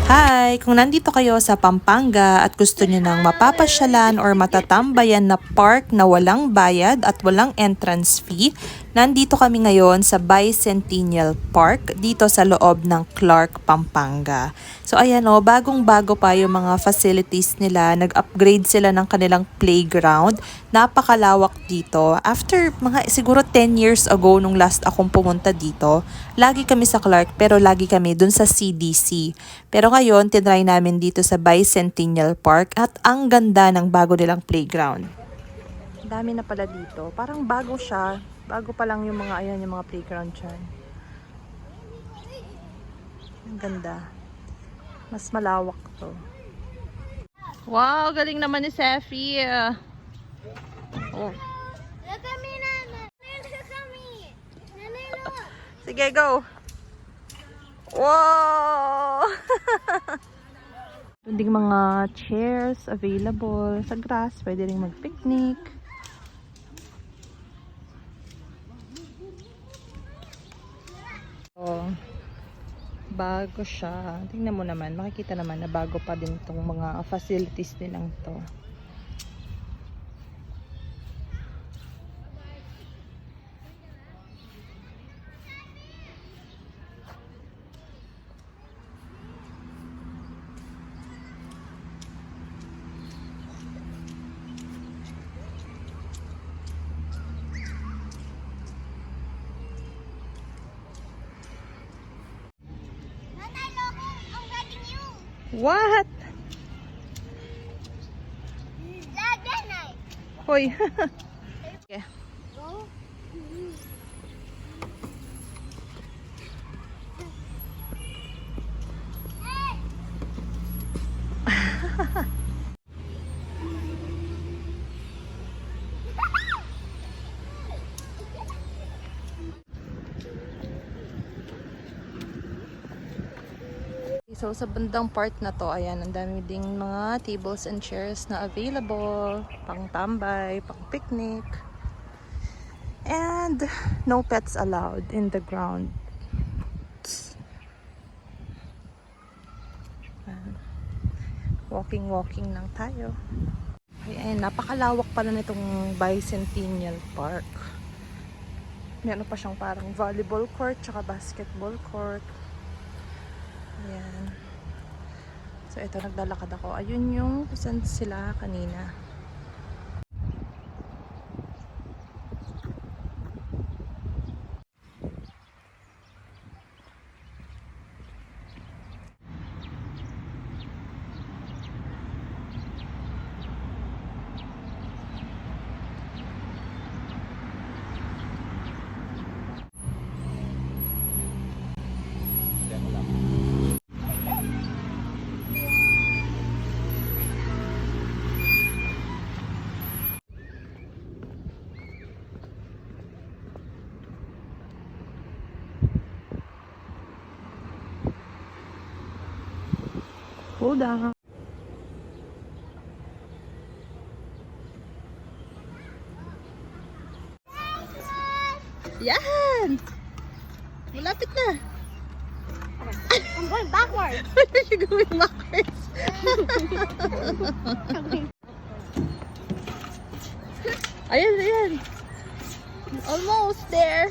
Hi! Kung nandito kayo sa Pampanga at gusto niyo ng mapapasyalan or matatambayan na park na walang bayad at walang entrance fee, nandito kami ngayon sa Bicentennial Park dito sa loob ng Clark, Pampanga. So ayan o, bagong-bago pa yung mga facilities nila. Nag-upgrade sila ng kanilang playground. Napakalawak dito. After mga siguro 10 years ago nung last akong pumunta dito, lagi kami sa Clark pero lagi kami dun sa CDC. Pero ngayon, tinry namin dito sa Bicentennial Park at ang ganda ng bago nilang playground. Dami na pala dito. Parang bago siya. Bago pa lang yung mga, ayan, yung mga playground dyan. Ang ganda. Mas malawak to. Wow, galing naman ni Seffi. Oh. Look at me, Nana. Look at me. Nana, look. Sige, go. Wow! Doon ding mga chairs available sa grass. Pwede rin mag-picnic. Oh, bago siya. Tingnan mo naman. Makikita naman na bago pa din itong mga facilities nilang to. Nana, look. I'm getting you. What? Like that night. Hoy. Okay. Go. So sa bandang part na to, ayan, ang dami ding mga tables and chairs na available, pang tambay, pang picnic. And no pets allowed in the ground. Walking lang tayo. Ayan, napakalawak pala nitong Bicentennial Park. Meron pa siyang parang volleyball court tsaka basketball court. Ayan. So ito, naglalakad ako. Ayun yung kung saan sila kanina. Hold on. Yan! Malapit na. I'm going backwards. Why are you going backwards? Ayan. Almost there.